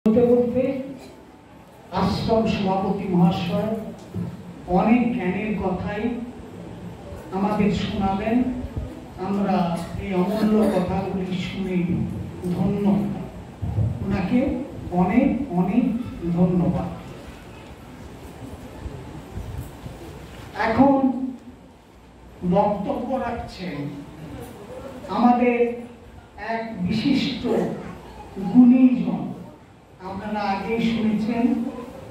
বলতে বলতে আশ্রম সভাপতি মহাশয় অনেক জ্ঞানের কথাই আমাদের শোনাবেন। আমরা এই অমূল্য কথাগুলি শুনে ধন্য, ওনাকে অনেক অনেক ধন্যবাদ। এখন বক্তব্য রাখছেন আমাদের এক বিশিষ্ট গুণীজন। আপনারা আগেই শুনেছেন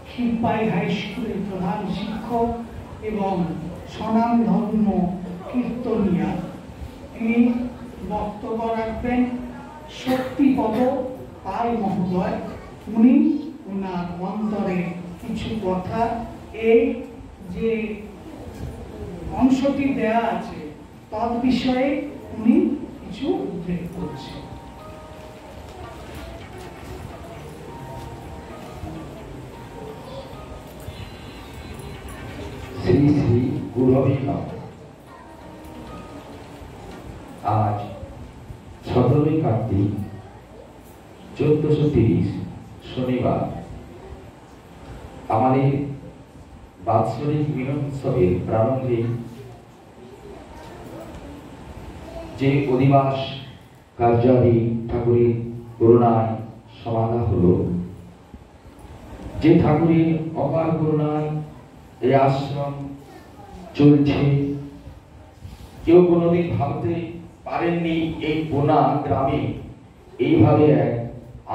ক্ষীরপাই হাই স্কুলের প্রধান শিক্ষক এবং স্বনামধন্য কীর্তনিয়া। তিনি বক্তব্য রাখবেন শক্তিপদ পাল মহোদয়। উনি ওনার অন্তরে কিছু কথা এই যে অংশটি দেয়া আছে তৎ বিষয়ে উনি কিছু উল্লেখ করছেন। শ্রী শ্রী গুরবী নমঃ। আজ 17 কার্তিক 1430 শনিবার আমাদের বাৎসরিক মিলন উৎসবের প্রারম্ভে যে অধিবাস কার্যাদি ঠাকুরের করুণায় সমাধা হলো, যে ঠাকুরের অপার করুণায় এই আশ্রম চলছে, কেউ কোনোদিন ভাবতে পারেননি এই বোনা গ্রামে এইভাবে এক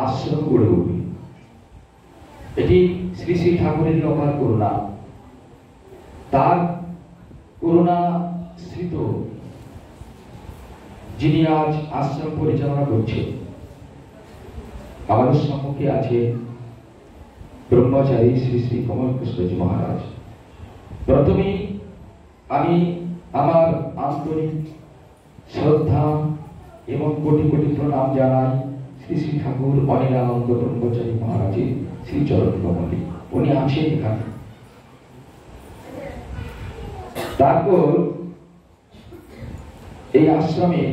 আশ্রম গড়ে উঠবে। এটি শ্রী শ্রী ঠাকুরের অপার করুণা। তার করুণা স্মৃত যিনি আজ আশ্রম পরিচালনা করছেন, আমাদের সম্মুখে আছে ব্রহ্মচারী শ্রী শ্রী কমল কৃষ্ণজি মহারাজ। প্রথমে আমি আমার আন্তরিক শ্রদ্ধা এবং কোটি কোটি প্রণাম জানাই শ্রী শ্রী ঠাকুর অনিলানন্দ ব্রহ্মচারী মহারাজের শ্রীচরণ কমলে। উনি আছেন এখানে। তারপর এই আশ্রমে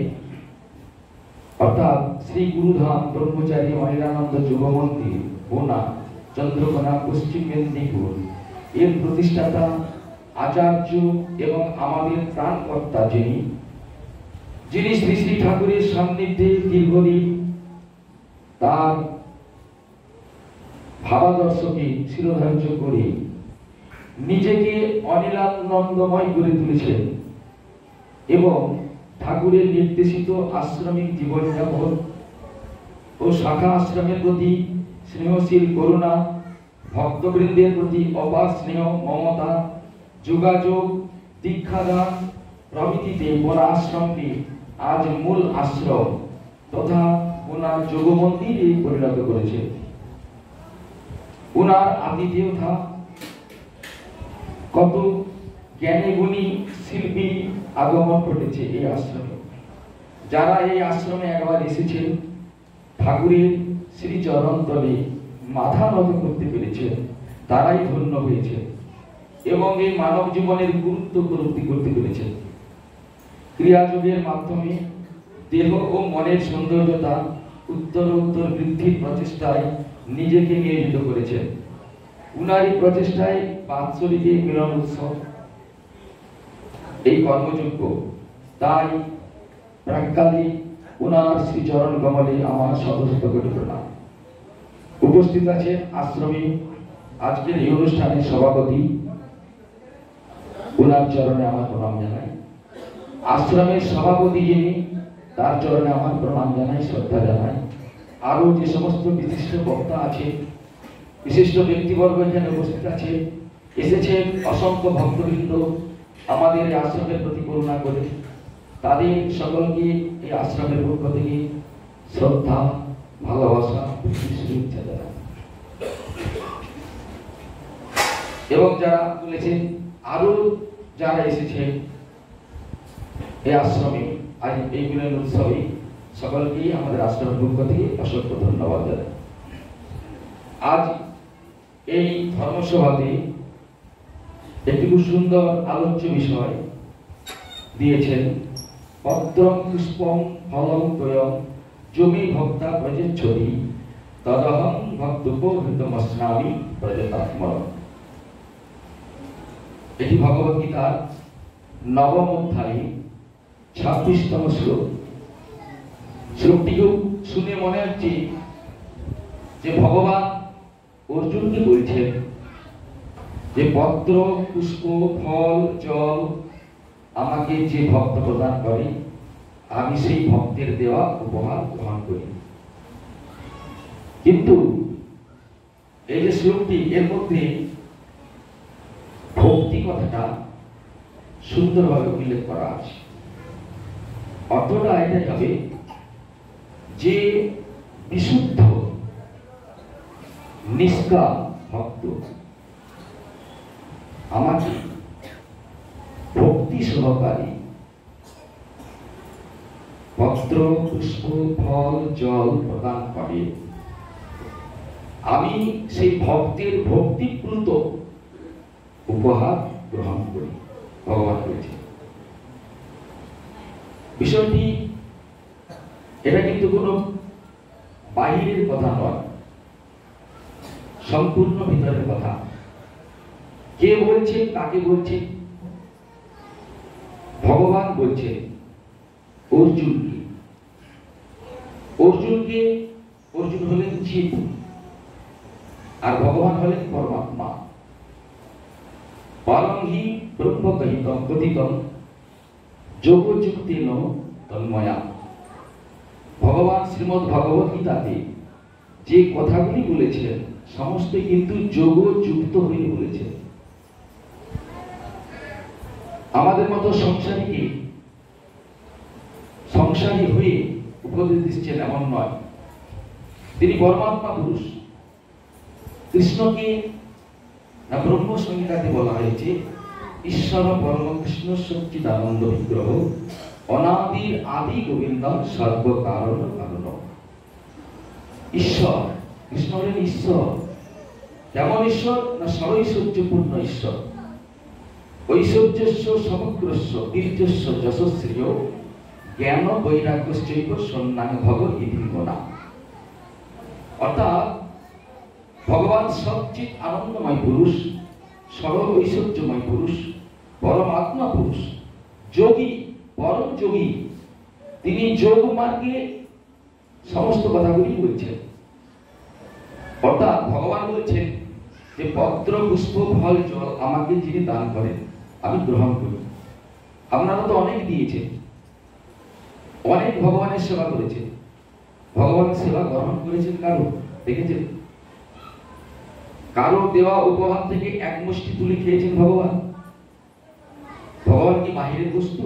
অর্থাৎ শ্রী গুরুধাম ব্রহ্মচারী অনিলানন্দ যুব মন্দির বোনা চন্দ্রকোনা পশ্চিম মেদিনীপুর এর প্রতিষ্ঠাতা আচার্য এবং আমাদের প্রাণকর্তা যিনি শ্রী শ্রী ঠাকুরের সান্নিধ্যে দীর্ঘদিন তার ভাবাদর্শকে শিরোধার্য করে নিজেকে অনিলানন্দময় করে তুলেছেন এবং ঠাকুরের নির্দেশিত আশ্রমিক জীবনযাপন ও শাখা আশ্রমের প্রতি স্নেহশীল করুণা, ভক্তবৃন্দের প্রতি অপার স্নেহ মমতা, যোগাযোগ, দীক্ষাদান প্রভৃতিতে বোনা আশ্রমকে আজ মূল আশ্রম তথা ওনার যোগ মন্দিরে পরিণত করেছে। ওনার আতিথেয়তা কত জ্ঞানী গুণী শিল্পী আগমন ঘটেছে এই আশ্রমে। যারা এই আশ্রমে একবার এসেছেন, ঠাকুরের শ্রীচরণ তলে মাথা নত করতে পেরেছেন, তারাই ধন্য হয়েছে এবং এই মানব জীবনের গুরুত্ব উপলব্ধি করতে পেরেছেন। ক্রিয়াযোগের মাধ্যমে দেহ ও মনের সৌন্দর্যতা উত্তর বৃদ্ধির প্রচেষ্টায় নিজেকে নিয়োজিত করেছেন। উনারই প্রচেষ্টায় বাৎসরিক মিলন উৎসব এই কর্মযোগ্য। তাই প্রাক্কালে উনার শ্রীচরণ কমলে আমার শত কোটি প্রণাম। উপস্থিত আছেন আশ্রমে আজকের এই অনুষ্ঠানের সভাপতি, উনার চরণে আমার প্রণাম জানাই। আশ্রমের সভাপতি যিনি, তার চরণে আমার প্রণাম জানাই, শ্রদ্ধা জানাই। আরো যে সমস্ত বিশিষ্ট বক্তা আছে, বিশিষ্ট ব্যক্তিবর্গ এখানে উপস্থিত আছে, এসেছেন অসংখ্য ভক্তবৃন্দ আমাদের এই আশ্রমের প্রতি করুণা করে, তাদের সকলকে এই আশ্রমের পক্ষ থেকে শ্রদ্ধা, ভালোবাসা, শুভেচ্ছা জানাই। এবং যারা বলেছেন আরো যারা এসেছেন এই আশ্রমে আজ এই মিলন উৎসবে, সকলকেই আমাদের আশ্রমের পক্ষ থেকে অসংখ্য ধন্যবাদ জানাই। আজ এই ধর্মসভাতে একটি খুব সুন্দর আলোচ্য বিষয় দিয়েছেন, পত্রং পুষ্পং ফলং তোয়ং জমি ভক্তা প্রযচ্ছতি তদহং ভক্তোপহৃতমস্নামি প্রজতাত্মরম। এটি ভগবত গীতার নবম অধ্যায়ে 26তম শ্লোক। শ্লোকটিকেও শুনে মনে হচ্ছে যে ভগবান অর্জুনকে বলছেন যে পত্র, পুষ্প, ফল, জল আমাকে যে ভক্ত প্রদান করে, আমি সেই ভক্তের দেওয়া উপহার গ্রহণ করি। কিন্তু এই যে শ্লোকটি, এর মধ্যে ভক্তি কথাটা সুন্দরভাবে উল্লেখ করা আছে। অর্থটা এটাই হবে যে বিশুদ্ধ নিষ্কাম ভক্ত আমাকে ভক্তি সহকারী পত্র, পুষ্প, ফল, জল প্রদান করে, আমি সেই ভক্তের ভক্তিপ্লুত উপহার গ্রহণ করি। ভগবান বলেছে বিষয়টি, এটা কিন্তু কোনো বাহিরের কথা নয়, সম্পূর্ণ ভিতরের কথা। কে বলছে, কাকে বলছে? ভগবান বলছে অর্জুনকে। অর্জুন হলেন জীব আর ভগবান হলেন পরমাত্মা। পরং হি ব্রহ্ম কহিতম কথিতম যোগযুক্তেন তন্ময়া। ভগবান শ্রীমদ্ ভগবত গীতাতে যে কথাগুলি বলেছেন সমস্ত কিন্তু যোগযুক্ত হয়ে বলেছেন। আমাদের মতো সংসারী হয়ে উপদেশ দিচ্ছেন এমন নয়। তিনি পরমাত্মা পুরুষ। কৃষ্ণকে না ব্রহ্ম সংহিতাতে বলা হয়েছে ঈশ্বর পরম কৃষ্ণ সচ্চিদানন্দ বিগ্রহ অনাদির আদি গোবিন্দ সর্বকারণ কারণ। ঈশ্বর, কৃষ্ণ হলেন ঈশ্বর। কেমন ঈশ্বর? না সরৈশ্বর্যপূর্ণ ঈশ্বর। ঐশ্বর্যস্য সমগ্রস্য বীর্যস্য যশস্বীয় জ্ঞান বৈরাগ্যশ্চৈব সন্ন্যাং ভব ইতি গুণা। অর্থাৎ ভগবান সচ্চিৎ আনন্দময় পুরুষ, সরল ঐশ্বর্যময় পুরুষ, পরমাত্মা পুরুষ, যোগী, পরম যোগী। তিনি যোগ মার্গে সমস্ত কথাগুলি বলছেন। অর্থাৎ ভগবান বলছেন যে পত্র, পুষ্প, ফল, জল আমাকে যিনি দান করেন আমি গ্রহণ করি। আপনারা তো অনেক দিয়েছেন, অনেক ভগবানের সেবা করেছেন। ভগবান সেবা গ্রহণ করেছেন কারো? দেখেছেন? কারো দেওয়া উপহার থেকে এক মুষ্টি তুলে খেয়েছেন ভগবান? ভগবান কি বাহিরের বস্তু?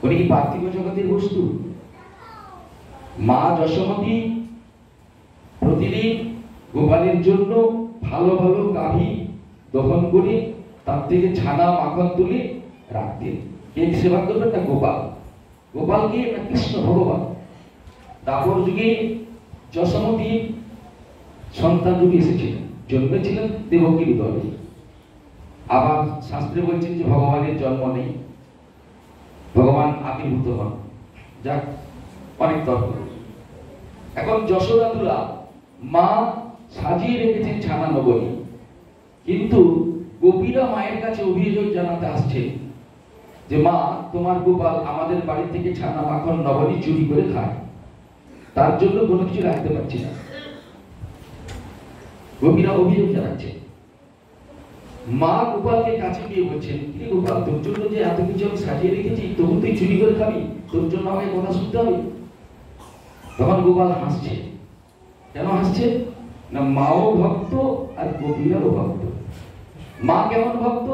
উনি কি পার্থিব জগতের বস্তু? মা যশোমতী প্রতিদিন গোপালের জন্য ভালো ভালো গাভী দহন করে তার থেকে ছানা মাখন তুলে রাখতেন। কে সেবা করবেন? না গোপাল। গোপালকে না কৃষ্ণ ভগবান। দাপর যুগে যশোমতী সন্তান রূপে এসেছিলেন, জন্মেছিলেন দেবকীর উদরে। আবার শাস্ত্রে বলছেন যে ভগবানের জন্ম নেই, ভগবান আবির্ভূত হন। যাক, অনেক তর্ক। এখন যশোদাতুলা মা সাজিয়ে রেখেছেন ছানা নবনী, কিন্তু গোপীরা মায়ের কাছে অভিযোগ জানাতে আসছে যে মা, তোমার গোপাল আমাদের বাড়ি থেকে ছানা মাখন নবনী চুরি করে খায়, তার জন্য কোনো কিছু রাখতে পারছি না। গোপীরা অভিযোগ জানাচ্ছে। মা গোপালকে কাছে গিয়ে বলছেন, কি গোপাল, তোর জন্য যে এত কিছু আমি সাজিয়ে রেখেছি, তবু তুই চুরি করে খাবি? তোর জন্য আমাকে কথা শুনতে হবে? তখন গোপাল হাসছে। কেন হাসছে? না মাও ভক্ত আর গোপীরাও ভক্ত। মা কেমন ভক্ত?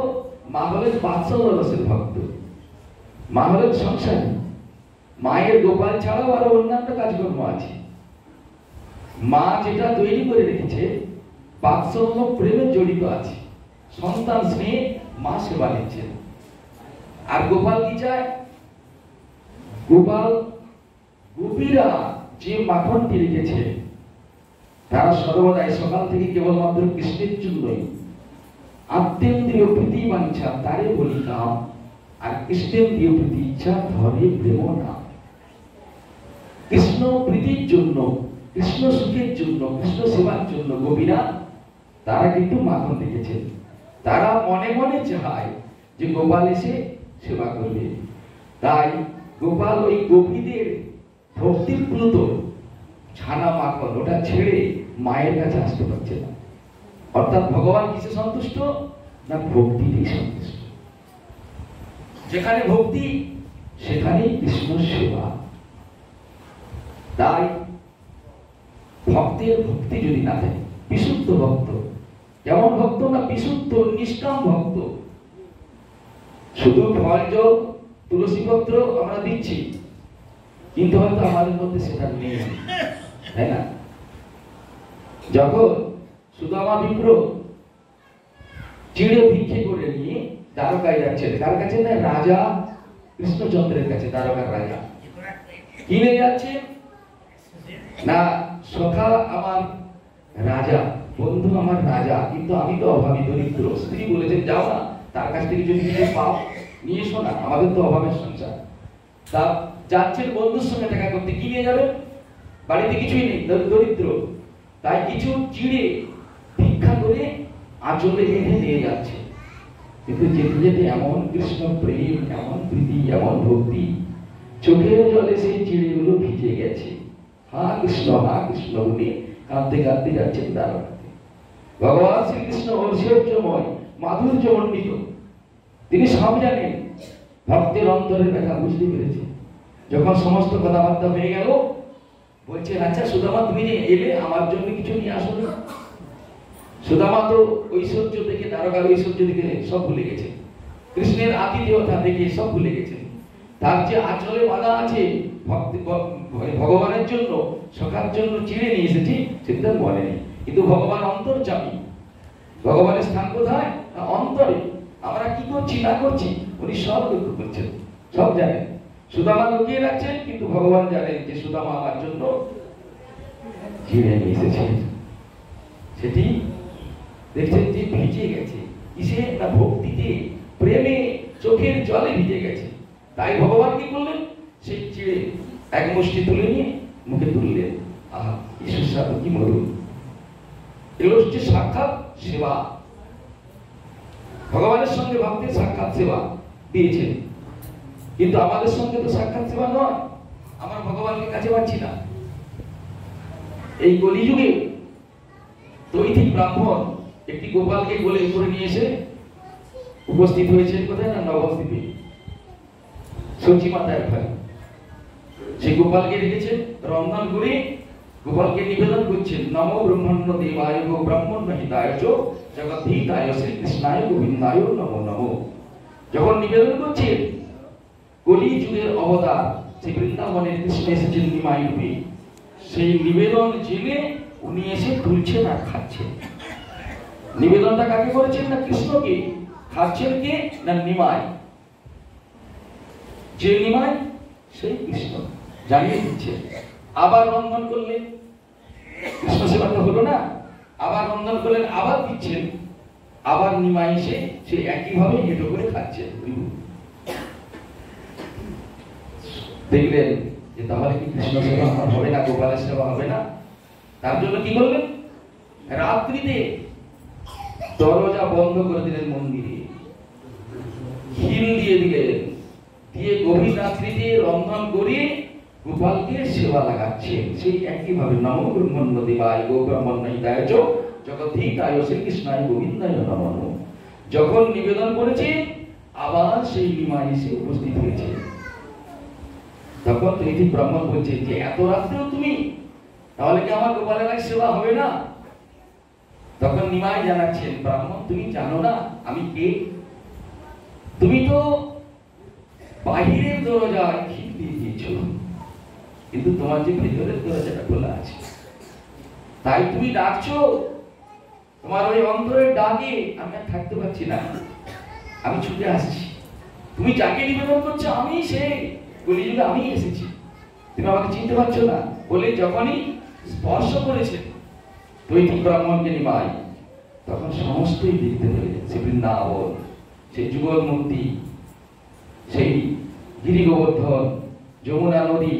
মা হলেন বাৎসল্য রসের ভক্ত। মা হলেন সংসারী। মায়ের গোপাল ছাড়াও আরো অন্যান্য কাজকর্ম আছে। মা যেটা তৈরি করে রেখেছে বাৎসল্য প্রেমে জড়িত আছে। সন্তান স্নেহে মা সেবা নিচ্ছেন। আর গোপাল কি চায়? গোপাল, গোপীরা যে মাখনটি রেখেছে তারা সর্বদাই সকাল থেকে কেবলমাত্র কৃষ্ণের জন্যই আত্মেন্দ্রিয় প্রীতি বাঞ্ছা তারে বলি কাম, আর কৃষ্ণেন্দ্রিয় প্রীতি ইচ্ছা ধরে প্রেম নাম। কৃষ্ণ প্রীতির জন্য কৃষ্ণ সুখের জন্য, কৃষ্ণ সেবার জন্য গোপীরা তারা কিন্তু মাখন দেখেছেন। তারা মনে মনে চায় যে গোপাল এসে সেবা করবে। তাই গোপাল ওই গোপীদের ভক্তিপ্লুত ছানা মাখন ওটা ছেড়ে মায়ের কাছে আসতে পারছে না। অর্থাৎ ভগবান কিসে সন্তুষ্ট? না ভক্তিতেই সন্তুষ্ট। যেখানে ভক্তি সেখানেই কৃষ্ণ সেবা। তাই ভক্তের ভক্তি যদি না থাকে, বিশুদ্ধ ভক্ত, কেমন ভক্ত? না বিশুদ্ধ নিষ্কাম ভক্ত। শুধু ফল জল তুলসী পত্র আমরা দিচ্ছি, কিন্তু হয়তো আমাদের মধ্যে সেটা নেই, তাই না? যখন সুদামা বিপ্র চিড়ে ভিক্ষে করে নিয়ে দ্বারকায় যাচ্ছেন, কার কাছে? না রাজা কৃষ্ণচন্দ্রের কাছে, দ্বারকার রাজা। কিনে যাচ্ছে না সখা আমার রাজা, বন্ধু আমার রাজা, কিন্তু আমি তো অভাবী দরিদ্র। স্ত্রী বলেছেন যাও না, তার কাছ থেকে যদি কিছু পাও নিয়ে এসো না, আমাদের তো অভাবের সংসার। তা যাচ্ছেন বন্ধুর সঙ্গে দেখা করতে, কি নিয়ে যাবেন? বাড়িতে কিছুই নেই, দরিদ্র। তাই কিছু চিড়ে ভিক্ষা করে আঁচলে বেঁধে নিয়ে যাচ্ছে। কিন্তু যেতে যেতে এমন কৃষ্ণ প্রেম, এমন প্রীতি, এমন ভক্তি, চোখের জলে সেই চিড়েগুলো ভিজে গেছে। হা কৃষ্ণ বলে কাঁদতে কাঁদতে যাচ্ছেন দ্বারকাতে। ভগবান শ্রীকৃষ্ণ ঐশ্বর্যময়, মাধুর্যমণ্ডিত, তিনি সব জানেন। ভক্তের অন্তরের ব্যথা বুঝতে পেরেছে। যখন সমস্ত কথাবার্তা হয়ে গেল, বলছে আচ্ছা সুদামা তুমি যে এলে আমার জন্য কিছু নিয়ে আসো না? সুদামা তো ঐশ্বর্য দেখে, দ্বারকার ঐশ্বর্য দেখে সব ভুলে গেছে, কৃষ্ণের আতিথেয়তা দেখে সব ভুলে গেছে। তার যে আঁচলে বাঁধা আছে ভক্তি ভগবানের জন্য, সখার জন্য চিড়ে নিয়ে এসেছি, সেটা মনে নেই। কিন্তু ভগবান অন্তর্যামী, ভগবানের স্থান কোথায়? অন্তরে। আমরা কি করছি না করছি উনি সব লক্ষ্য করছেন, সব জানেন। সুদামা লুকিয়ে রাখছেন, কিন্তু ভগবান জানেন যে সুদামা আমার জন্য চিড়ে নিয়ে এসেছে। সেটি দেখছেন যে ভিজে গেছে, কিসে? না ভক্তিতে, প্রেমে, চোখের জলে ভিজে গেছে। তাই ভগবান কি করলেন? সেই চিড়ে এক মুষ্টি তুলে নিয়ে মুখে তুললেন। আহা কি সুস্বাদু, কি মধুর। এগুলো হচ্ছে সাক্ষাৎ সেবা। ভগবানের সঙ্গে ভক্তের সাক্ষাৎ সেবা দিয়েছেন। কিন্তু আমাদের সঙ্গে তো সাক্ষাৎ সেবা নয়, আমরা ভগবানকে কাছে পাচ্ছি না। এই কলিযুগে দৈতিক ব্রাহ্মণ একটি গোপালকে কোলে করে নিয়ে এসে উপস্থিত হয়েছেন কোথায়? না নবদ্বীপে, সচি মাতার ঘরে। সেই গোপালকে রেখেছেন, রন্ধন করে গোপালকে নিবেদন করছেন, নমো ব্রহ্মণ্য দেবায় গো ব্রাহ্মণ্য হিতায় চ জগদ্ধিতায় শ্রীকৃষ্ণায় গোবিন্দায় নমো নমো। যখন নিবেদন করছেন, কলি যুগের অবতার সেই বৃন্দাবনের কৃষ্ণ এসেছেন নিমাই রূপে। সেই নিবেদন জেনে উনি এসে তুলছেন আর খাচ্ছেন। নিবেদনটা কাকে করেছেন? না কৃষ্ণকে। খাচ্ছেন কে? না নিমাই। যে নিমাই সেই কৃষ্ণ জানিয়ে দিচ্ছে। আবার রন্ধন করলেন, কৃষ্ণ সেবা তো হলো না, আবার রন্ধন করলেন, আবার দিচ্ছেন, আবার নিমাই এসে সে একইভাবে হেঁটো করে খাচ্ছেন। দেখলেন যে তাহলে কি কৃষ্ণ সেবা হবে না, গোপালের সেবা হবে না? তার জন্য কি করলেন? রাত্রিতে দরজা বন্ধ করে দিলেন, মন্দিরে হিল দিয়ে দিলেন, দিয়ে গভীর রাত্রিতে রন্ধন করে গোপালকে সেবা লাগাচ্ছেন। সেই একইভাবে নমো ব্রহ্মণ্য দেবায় গো ব্রাহ্মণ্য হিতায় চ জগদ্ধিতায় শ্রীকৃষ্ণায় গোবিন্দায় নমো নমো। যখন নিবেদন করেছে, আবার সেই নিমাই এসে উপস্থিত হয়েছে। তখন দৈতিক ব্রাহ্মণ বলছে যে এত রাত্রেও তুমি, তাহলে কি আমার গোপালের সেবা হবে না? তখন নিমাই জানাচ্ছেন, ব্রাহ্মণ তুমি জানো না আমি কে? তুমি তো বাহিরের দরজায় খিল দিয়ে দিয়েছো, কিন্তু তোমার যে ভেতরের দরজাটা খোলা আছে। তাই তুমি ডাকছো, তোমার ওই অন্তরের ডাকে আমি আর থাকতে পারছি না, আমি ছুটে আসছি। তুমি যাকে নিবেদন করছো আমি সেই কলিযুগে আমি এসেছি, তুমি আমাকে চিনতে পারছো না বলে যখনই স্পর্শ করেছে দৈতিক ব্রাহ্মণকে নিমাই, তখন সমস্তই দেখতে পেলেন। সে বৃন্দাবন, সেই যুগল মূর্তি, সেই গিরি গোবর্ধন, যমুনা নদী,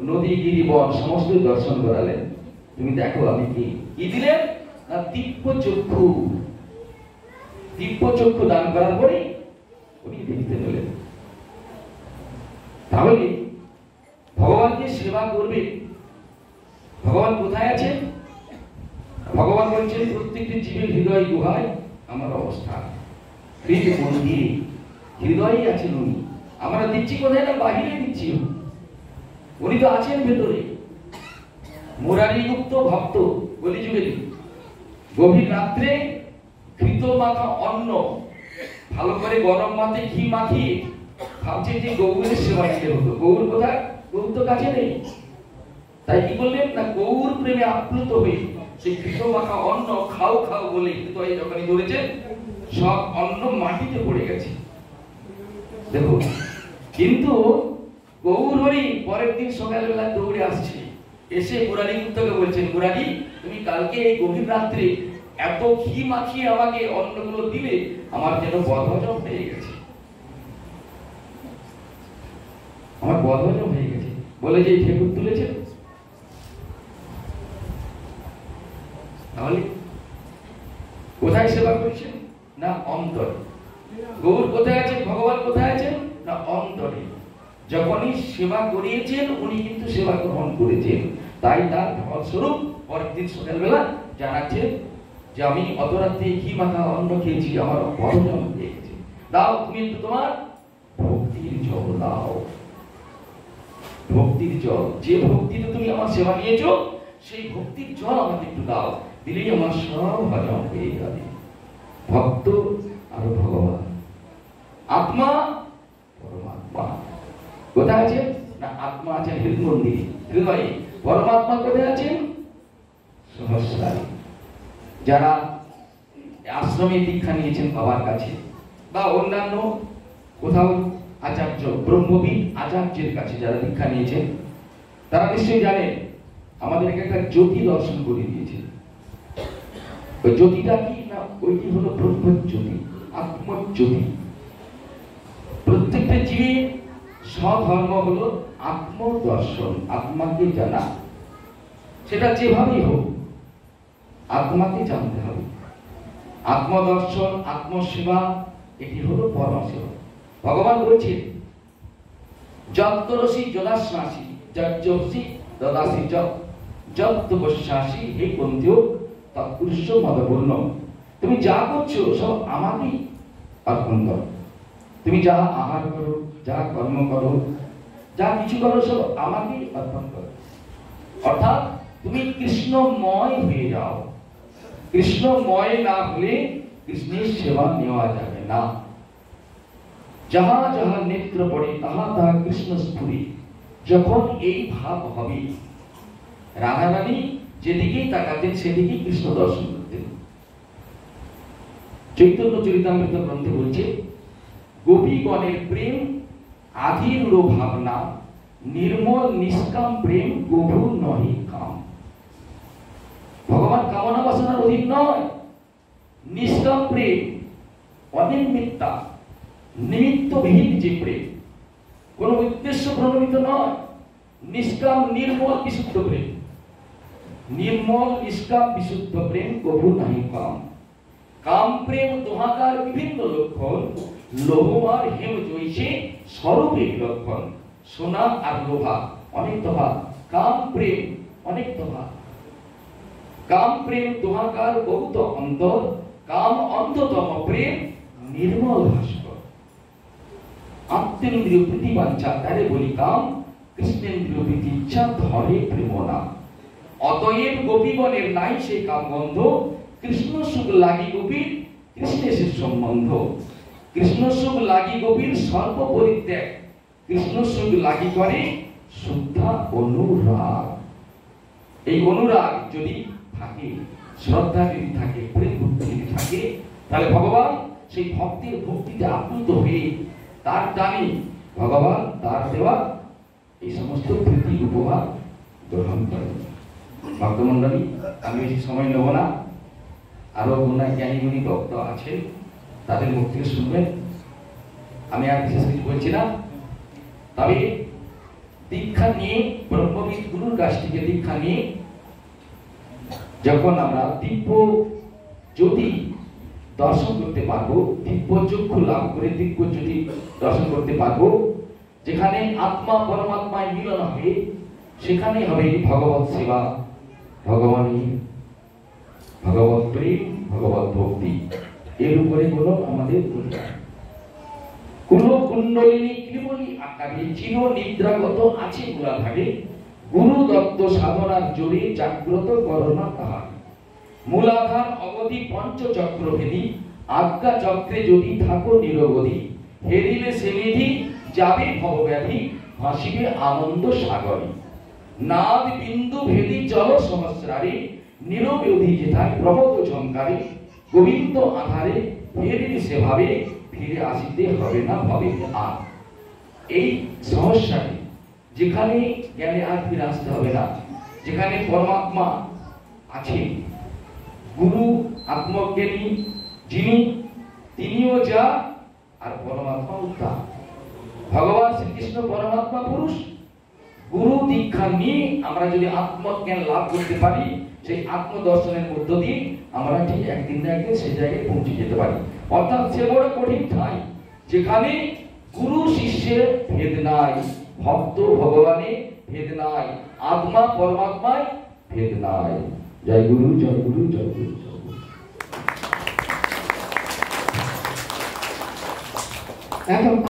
নদী গিরিবন সমস্তই দর্শন করালেন। তুমি দেখো আমি কি দিলেন না দিব্য চক্ষু দান করার পরে উনি দেখতে পেলেন। তাহলে ভগবানকে সেবা করবে। ভগবান কোথায় আছেন? ভগবান বলছেন প্রত্যেকটি জীবের হৃদয় গুহায় আমার অবস্থান, হৃদয় মন্দিরে হৃদয়ে আছেন উনি। আমরা দিচ্ছি কোথায় না বাহিরে দিচ্ছি, উনি তো আছেন ভেতরে। মুরারি গুপ্ত ভক্ত কলিযুগের গভীর রাত্রে ঘৃত মাখা অন্ন ভালো করে গরম মাতে ঘি মাখিয়ে ভাবছে যে গৌরের সেবা নিতে হতো। গৌর কোথায়? গৌর তো কাছে নেই। তাই কি বললেন না গৌর প্রেমে আপ্লুত হয়ে সেই ঘৃত মাখা অন্ন খাও খাও বলে হৃদয়ে যখনই ধরেছে সব অন্ন মাটিতে পড়ে গেছে। দেখো, কিন্তু গৌর হরি পরের দিন সকালবেলা দৌড়ে আসছে, এসে মুরারি গুপ্তকে বলছেন, মুরারি তুমি কালকে এই গভীর রাত্রে এত ঘি মাখিয়ে আমাকে অন্নগুলো দিলে আমার যেন বদহজম হয়ে গেছে, আমার বদহজম হয়ে গেছে। বলে যে ঠেকুর তুলেছেন। তাহলে কোথায় সেবা করেছেন না অন্তরে। গৌর কোথায় আছেন? ভগবান কোথায় আছেন না অন্তরে। যখনই সেবা করিয়েছেন উনি কিন্তু সেবা গ্রহণ করেছেন। তাই তার ফলস্বরূপ পরের দিন সকালবেলা জানাচ্ছেন যে আমি অত রাত্রে ঘি মাখা অন্ন খেয়েছি, আমার বদহজম হয়ে গেছে। দাও তুমি একটু তোমার ভক্তির জল দাও, ভক্তির জল। যে ভক্তিতে তুমি আমার সেবা নিয়েছো সেই ভক্তির জল আমাকে একটু দাও, দিলেই আমার সব হজম হয়ে যাবে। ভক্ত আর ভগবান, আত্মা পরমাত্মা কোথায় আছে না আত্মা আছেন হৃদয় মন্দিরে, হৃদয়ে। পরমাত্মা কোথায় আছেন? সহস্রারে। যারা আশ্রমে দীক্ষা নিয়েছেন বাবার কাছে বা অন্যান্য কোথাও আচার্য ব্রহ্মবিদ আচার্যের কাছে যারা দীক্ষা নিয়েছেন তারা নিশ্চয়ই জানেন আমাদেরকে একটা জ্যোতি দর্শন করে দিয়েছে। ওই জ্যোতিটা কি না ওইটি হলো ব্রহ্মজ্যোতি, আত্মজ্যোতি। প্রত্যেকটা জীবের স্বধর্ম হলো আত্মদর্শন, আত্মাকে জানা। সেটা যেভাবেই হোক আত্মাকে জানতে হবে। আত্মদর্শন, আত্মসেবা এটি হলো পরম সেবা। ভগবান বলছেন যত্তরসি যদাশ্বাসী যজ্জসি দদাসি যত্ত বশ্বাসী হে কুন্তিও তৎপুরুষ মদপূর্ণ। তুমি যা করছো সব আমাকেই অর্পণ করো। তুমি যা আহার করো, যা কর্ম করো, যা কিছু করো সব আমাকেই অর্পণ করো। অর্থাৎ তুমি কৃষ্ণময় হয়ে যাও। কৃষ্ণময় না হলে কৃষ্ণের সেবা নেওয়া যাবে না। যাহা যাহা নেত্র পড়ে তাহা তাহা কৃষ্ণ স্ফুরি। যখন এই ভাব হবে, রাধা রানী যেদিকেই তাকাতেন সেদিকেই কৃষ্ণ দর্শন করতেন। চৈতন্য চরিতামৃত গ্রন্থে বলছে গোপীগণের প্রেম আধীরূঢ় ভাবনা, নির্মল নিষ্কাম প্রেম গভীর নহি কাম। ভগবান কামনা বাসনার অধীন নয়। নিষ্কাম প্রেম, অনির্মিত্তা, নিমিত্তবিহীন যে প্রেম, কোন উদ্দেশ্য প্রণোদিত নয়। নিষ্কাম নির্মল বিশুদ্ধ প্রেম, নির্মল নিষ্কাম বিশুদ্ধ প্রেম কভু নাহি কাম। কাম প্রেম দোহাকার বিভিন্ন লক্ষণ, লোভ আর হেম জৈসে স্বরূপের লক্ষণ। সোনা আর লোহা অনেক তফাৎ, কাম প্রেম অনেক তফাৎ। কাম প্রেম দোহাকার বহুত অন্তর, কাম অন্ধতম প্রেম নির্মল ভাস্কর। আত্মেন্দ্রিয় প্রীতি বাঞ্ছা তারে বলি কাম, কৃষ্ণেন্দ্রিয় প্রীতি ইচ্ছা ধরে প্রেম নাম। অতএব গোপীগণের নাই সে কাম গন্ধ, কৃষ্ণ সুখ লাগি গোপীর কৃষ্ণের সম্বন্ধ। কৃষ্ণ সুখ লাগি গোপীর সর্ব পরিত্যাগ, কৃষ্ণ সুখ লাগি করে শুদ্ধা অনুরাগ। এই অনুরাগ যদি থাকে, শ্রদ্ধা যদি থাকে, প্রেম ভক্তি যদি থাকে, তাহলে ভগবান সেই ভক্তির ভক্তিতে আপ্লুত হয়ে তার দানে ভগবান তার দেওয়া এই সমস্ত প্রীতি উপহার গ্রহণ করেন। ভক্তমণ্ডলী, আমি বেশি সময় নেব না। আরো অন্যান্য জ্ঞানী গুণী ভক্ত আছেন, তাদের মুখ থেকে শুনবেন। আমি আর বিশেষ কিছু বলছি না। তবে দীক্ষা নিয়ে ব্রহ্মবিদ গুরুর কাছ থেকে দীক্ষা নিয়ে যখন আমরা দিব্য জ্যোতি দর্শন করতে পারবো, দিব্য চক্ষু লাভ করে দিব্য জ্যোতি দর্শন করতে পারবো, যেখানে আত্মা পরমাত্মায় মিলন হবে, সেখানে হবে ভগবত সেবা, ভগবত প্রেম, ভগবত ভক্তি। এর উপরে কোনো আমাদের কোন কুণ্ডলিনী কেবলই আকারে চির নিদ্রাগত আছে মূলাধারে, গুরু দত্ত সাধনার জোরে জাগ্রত করোনা তাহার। মূলাধার অবধি পঞ্চচক্র ভেদি, আজ্ঞা চক্রে যদি থাকো নিরবধি, হেরিলে সে নিধি যাবে ভবব্যাধি, ভাসিবে আনন্দ সাগরে। নাদ বিন্দু ভেদি চল সহস্রারে, নিরবধি যেথায় প্রমোদ ঝঙ্কারে, গোবিন্দ আধারে হেরিলে সেভাবে, ফিরে আসিতে হবে না ভাবে আর। এই সমস্যাটি যেখানে জ্ঞানে আর ফিরে আসতে হবে না, যেখানে পরমাত্মা আছে, গুরু আত্মজ্ঞানী যিনি, তিনিও যা আর পরমাত্মাও তা। ভগবান শ্রীকৃষ্ণ পরমাত্মা পুরুষ। গুরু দীক্ষা নিয়ে আমরা যদি আত্মজ্ঞান লাভ করতে পারি, সেই আত্মদর্শনের মধ্য দিয়ে আমরা ঠিক একদিন না একদিন সেই জায়গায় পৌঁছে যেতে পারি। অর্থাৎ সে বড় কঠিন ঠাঁই যেখানে গুরু শিষ্যের ভেদ নাই, ভক্ত ভগবানে ভেদ নাই, আত্মা পরমাত্মায় ভেদ নাই। জয় গুরু, জয় গুরু, জয় গুরু, জয় গুরু। এখন